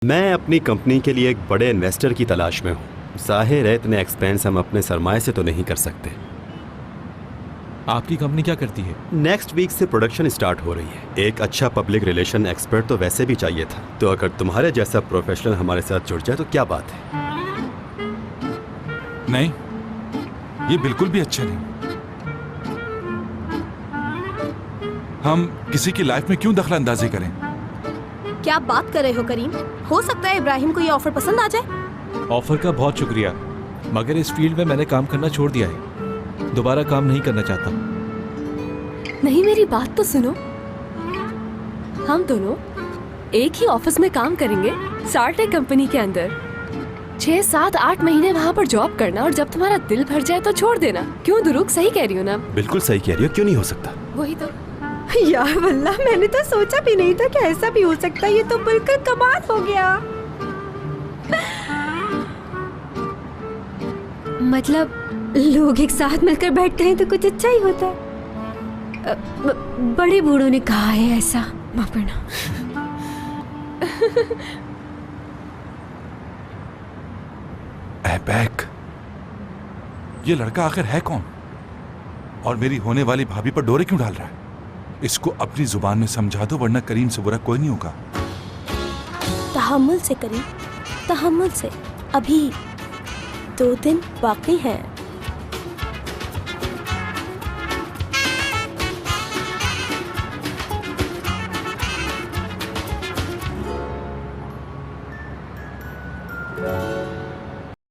मैं अपनी कंपनी के लिए एक बड़े इन्वेस्टर की तलाश में हूँ। जाहिर है इतने एक्सपेंस हम अपने सरमाए से तो नहीं कर सकते। आपकी कंपनी क्या करती है? नेक्स्ट वीक से प्रोडक्शन स्टार्ट हो रही है। एक अच्छा पब्लिक रिलेशन एक्सपर्ट तो वैसे भी चाहिए था, तो अगर तुम्हारे जैसा प्रोफेशनल हमारे साथ जुड़ जाए तो क्या बात है। नहीं, ये बिल्कुल भी अच्छा नहीं। हम किसी की लाइफ में क्यों दखल अंदाजी करें? क्या आप बात कर रहे हो करीम? हो सकता है इब्राहिम को ये ऑफर पसंद आ जाए। ऑफर का बहुत शुक्रिया, मगर इस फील्ड में मैंने काम करना छोड़ दिया है। दोबारा काम नहीं करना चाहता। नहीं, मेरी बात तो सुनो। हम दोनों एक ही ऑफिस में काम करेंगे, सार्टेक कंपनी के अंदर। 6, 7, 8 महीने वहाँ पर जॉब करना और जब तुम्हारा दिल भर जाए तो छोड़ देना। क्यों दुरुक, सही कह रही हो ना? बिल्कुल सही कह रही हो, क्यों नहीं हो सकता। वही तो। यार वल्लाह, मैंने तो सोचा भी नहीं था कि ऐसा भी हो सकता है। ये तो बिल्कुल कमाल हो गया। मतलब लोग एक साथ मिलकर बैठते हैं तो कुछ अच्छा ही होता है। बड़े बूढ़ों ने कहा है ऐसा। माफ करना। ऐबक, ये लड़का आखिर है कौन? और मेरी होने वाली भाभी पर डोरे क्यों डाल रहा है? इसको अपनी जुबान में समझा दो, वरना करीम से बुरा कोई नहीं होगा। तहम्मुल से करीम, तहम्मुल से। अभी 2 दिन बाकी हैं।